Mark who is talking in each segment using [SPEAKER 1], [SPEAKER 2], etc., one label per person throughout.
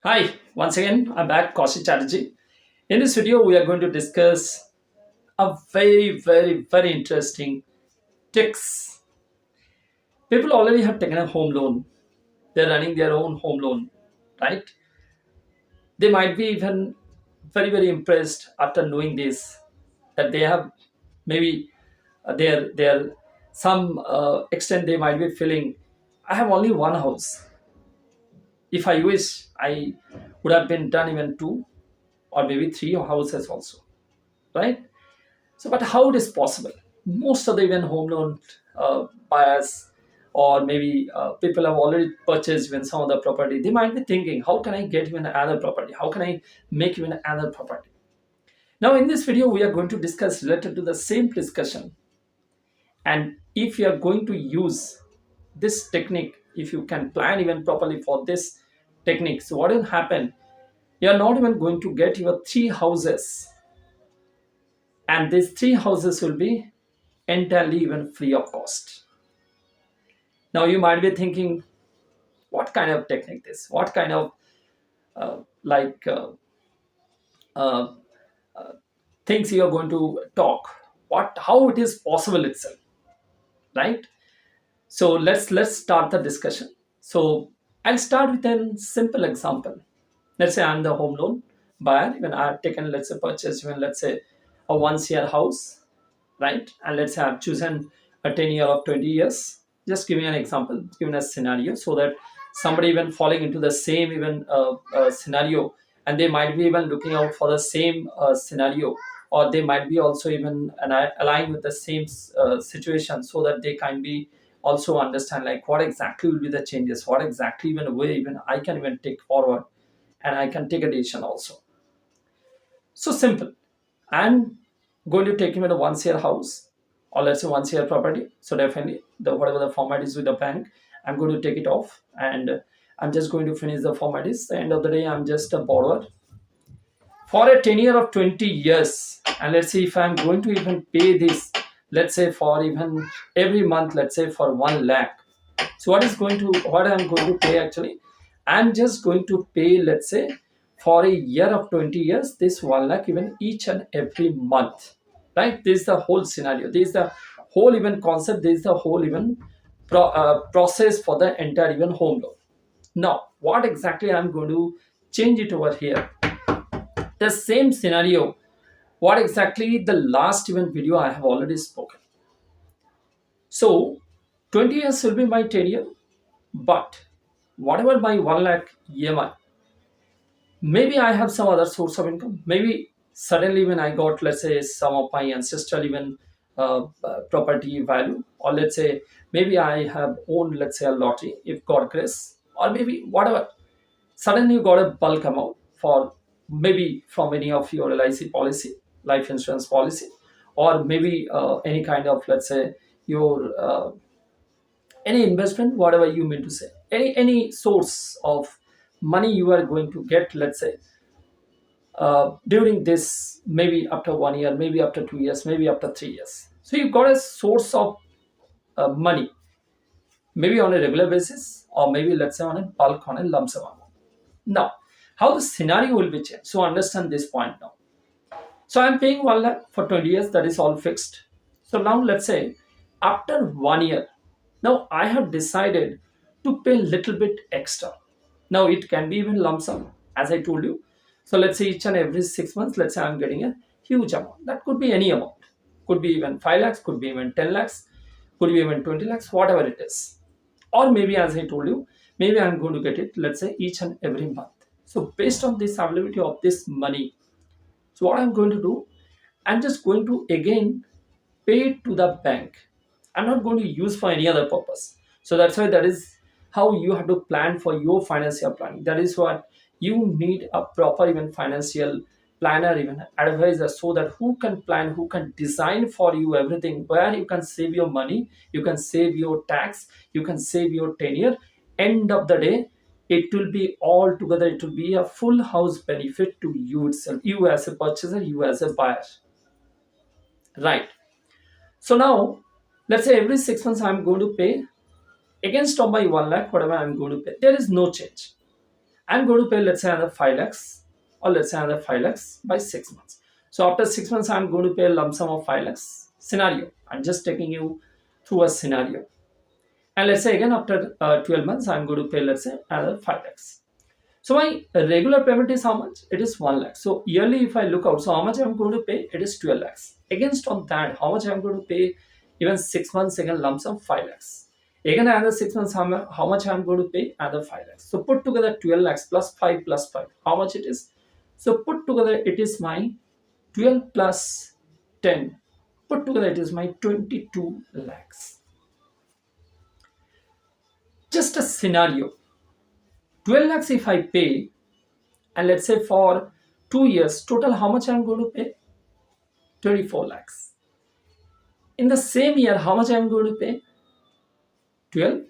[SPEAKER 1] Hi, once again, I'm back, Kaushik Chatterjee. In this video, we are going to discuss a very interesting tips. People already have taken a home loan. They're running their own home loan, right? They might be even very impressed after knowing this that they have maybe their some extent they might be feeling. I have only one house. If I wish, I would have been done even two or maybe three houses also, right? So, but how it is possible? Most of the even home loan buyers or maybe people have already purchased even some of the property. They might be thinking, how can I get even another property? How can I make even another property? Now, in this video, we are going to discuss related to the same discussion. And if you are going to use this technique, if you can plan even properly for this technique, so what will happen? You are not even going to get your three houses, and these three houses will be entirely even free of cost. Now you might be thinking, what kind of technique this? What kind of uh, like uh, things you are going to talk? What how it is possible itself, right? So let's start the discussion. So I'll start with a simple example. Let's say I'm the home loan buyer. Even I've taken, let's say, purchase even let's say a one-year house, right? And let's say I've chosen a 10 year or 20 years. Just giving an example, giving a scenario so that somebody even falling into the same even scenario, and they might be even looking out for the same scenario, or they might be also even aligned with the same situation, so that they can be also understand like what exactly will be the changes, what exactly even way even I can even take forward, and I can take a decision also. So simple. I'm going to take him in a one-year house, or let's say one-year property. So definitely the whatever the format is with the bank, I'm going to take it off, and I'm just going to finish the formalities. At the end of the day, I'm just a borrower for a tenure of 20 years. And let's see if I'm going to even pay this, let's say for even every month, let's say for 1 lakh. So what I'm going to pay actually? I'm just going to pay, let's say, for a year of 20 years, this 1 lakh even each and every month. Right? This is the whole scenario. This is the whole even concept. This is the whole even process for the entire even home loan. Now, what exactly I'm going to change it over here? The same scenario. What exactly the last even video I have already spoken. So 20 years will be my tenure, but whatever my 1 lakh EMI, maybe I have some other source of income. Maybe suddenly when I got, let's say, some of my ancestral even property value, or let's say maybe I have owned, let's say, a lottery, if God grace, or maybe whatever. Suddenly you got a bulk amount for maybe from any of your LIC policy, life insurance policy, or maybe any kind of, let's say, your any investment, whatever you mean to say, any source of money you are going to get, let's say during this, maybe after 1 year, maybe after 2 years, maybe after 3 years. So you've got a source of money, maybe on a regular basis, or maybe let's say on a bulk, on a lump sum amount. Now, how the scenario will be changed? So understand this point now. So I'm paying 1 lakh for 20 years, that is all fixed. So now let's say after 1 year, now I have decided to pay little bit extra. Now it can be even lump sum, as I told you. So let's say each and every 6 months, let's say I'm getting a huge amount. That could be any amount. Could be even 5 lakhs, could be even 10 lakhs, could be even 20 lakhs, whatever it is. Or maybe as I told you, maybe I'm going to get it, let's say each and every month. So based on this availability of this money, so what I'm going to do, I'm just going to again pay it to the bank. I'm not going to use for any other purpose. So that's why that is how you have to plan for your financial planning. That is what you need, a proper even financial planner, even advisor, so that who can plan, who can design for you everything, where you can save your money, you can save your tax, you can save your tenure. End of the day, it will be all together, it will be a full house benefit to you itself, you as a purchaser, you as a buyer, right? So now let's say every 6 months I'm going to pay against of my 1 lakh, whatever I'm going to pay, there is no change. I'm going to pay, let's say, another 5 lakhs, or let's say another 5 lakhs by 6 months. So after 6 months I'm going to pay a lump sum of 5 lakhs. Scenario, I'm just taking you through a scenario. And let's say again after 12 months I'm going to pay, let's say, another 5 lakhs. So my regular payment is how much? It is 1 lakh. So yearly if I look out, so how much I'm going to pay? It is 12 lakhs. Against on that, how much I'm going to pay? Even 6 months, again lump sum 5 lakhs. Again another 6 months, how much I'm going to pay? Another 5 lakhs. So put together 12 lakhs plus 5 plus 5. How much it is? So put together it is my 12 plus 10. Put together it is my 22 lakhs. Just a scenario. 12 lakhs if I pay, and let's say for 2 years, total how much I'm going to pay? 24 lakhs. In the same year, how much I'm going to pay? 12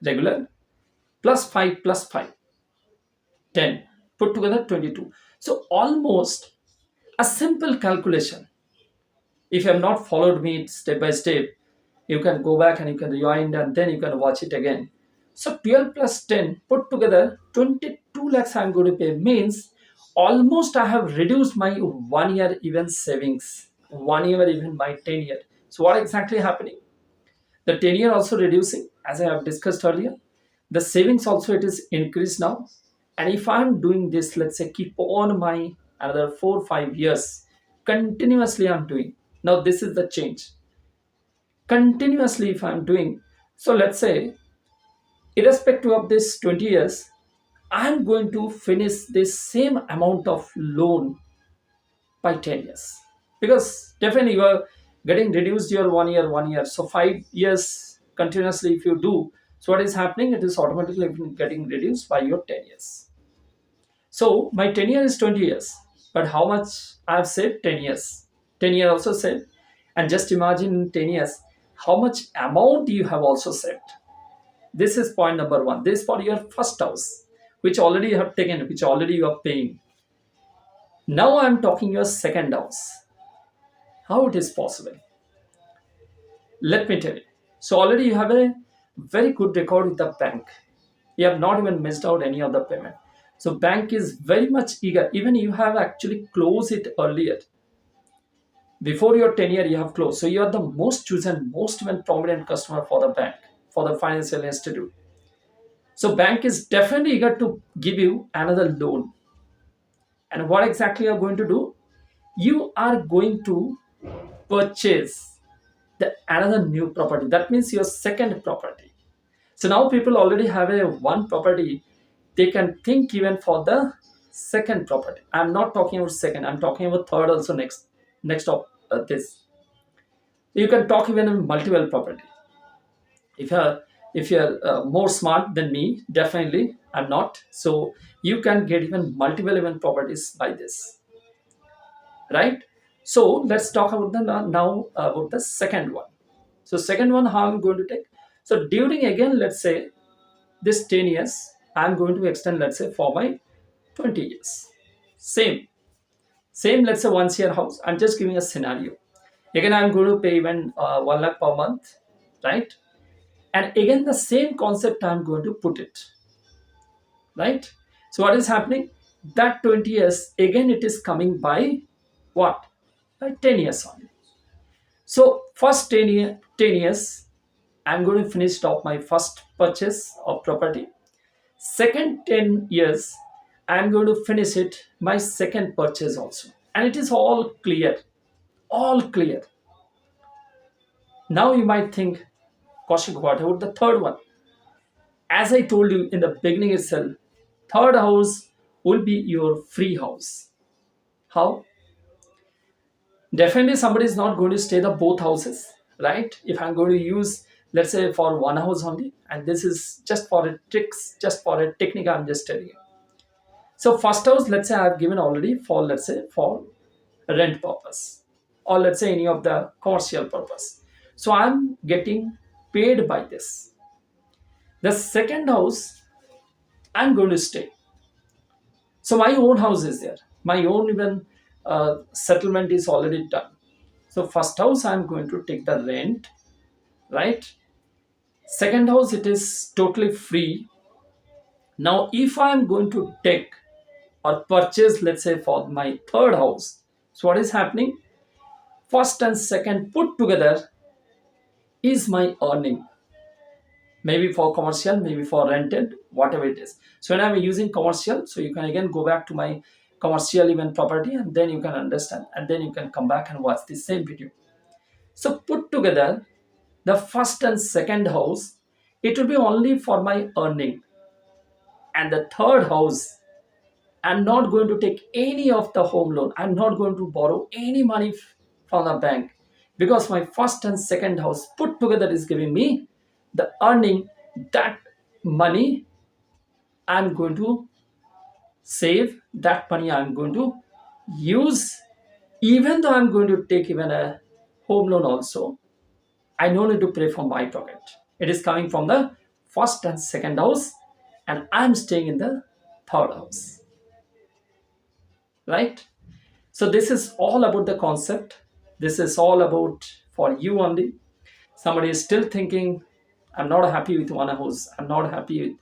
[SPEAKER 1] regular plus 5 plus 5, 10. Put together 22. So almost a simple calculation. If you have not followed me step by step, you can go back and you can rewind and then you can watch it again. So 12 plus 10 put together 22 lakhs I'm going to pay, means almost I have reduced my 1 year even savings, 1 year even my 10 year. So what exactly happening? The 10 year also reducing, as I have discussed earlier. The savings also it is increased now. And if I'm doing this, let's say keep on my another 4 5 years, continuously I'm doing. Now this is the change. Continuously if I'm doing, so let's say irrespective of this 20 years, I'm going to finish this same amount of loan by 10 years, because definitely you are getting reduced your 1 year. So 5 years continuously if you do, so what is happening? It is automatically getting reduced by your 10 years. So my 10 year is 20 years, but how much I have saved? 10 years. 10 year also saved. And just imagine in 10 years how much amount you have also saved. This is point number one. This is for your first house, which already you have taken, which already you are paying. Now I am talking your second house. How it is possible? Let me tell you. So already you have a very good record with the bank. You have not even missed out any of the payment. So bank is very much eager. Even you have actually closed it earlier. Before your 10 year you have closed. So you are the most chosen, most even prominent customer for the bank, for the financial institute. So bank is definitely eager to give you another loan. And what exactly you are going to do? You are going to purchase the another new property. That means your second property. So now people already have a one property. They can think even for the second property. I'm not talking about second. I'm talking about third also next of this. You can talk even in multiple property. If you're more smart than me, definitely I'm not. So you can get even multiple even properties by this, right? So let's talk about the now about the second one. So second one, how I'm going to take. So during again, let's say this 10 years, I'm going to extend, let's say, for my 20 years. Same, let's say 1 year house. I'm just giving a scenario. Again, I'm going to pay even 1 lakh per month, right? And again, the same concept I'm going to put it, right? So what is happening? That 20 years, again, it is coming by what? By 10 years only. So first 10 years, I'm going to finish off my first purchase of property. Second 10 years, I'm going to finish it my second purchase also. And it is all clear. All clear. Now you might think, Kaushik, what about the third one? As I told you in the beginning itself, third house will be your free house. How? Definitely somebody is not going to stay the both houses, right? If I'm going to use, let's say, for one house only, and this is just for a tricks, just for a technique, I'm just telling you. So first house, let's say I've given already for, let's say, for rent purpose, or let's say any of the commercial purpose. So I'm getting paid by this. The second house, I'm going to stay. So my own house is there. My own even settlement is already done. So first house, I'm going to take the rent, right? Second house, it is totally free. Now, if I'm going to take or purchase, let's say, for my third house, so what is happening? First and second put together is my earning, maybe for commercial, maybe for rented, whatever it is. So when I'm using commercial, so you can again go back to my commercial even property, and then you can understand, and then you can come back and watch the same video. So put together the first and second house, it will be only for my earning, and the third house, I'm not going to take any of the home loan. I'm not going to borrow any money from the bank, because my first and second house put together is giving me the earning. That money I'm going to save, that money I'm going to use. Even though I'm going to take even a home loan also, I no need to pay from my pocket. It is coming from the first and second house, and I'm staying in the third house, right? So this is all about the concept. This is all about for you only. Somebody is still thinking, I'm not happy with one house. I'm not happy with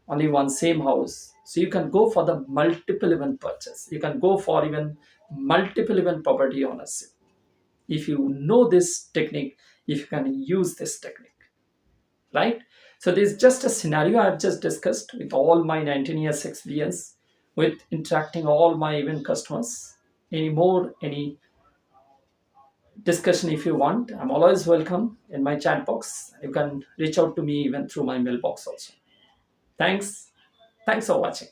[SPEAKER 1] only one same house. So you can go for the multiple event purchase. You can go for even multiple event property ownership. If you know this technique, if you can use this technique, right? So this is just a scenario I've just discussed with all my 19 years experience with interacting all my event customers. Any more, any discussion if you want, I'm always welcome in my chat box. You can reach out to me even through my mailbox also. Thanks. Thanks for watching.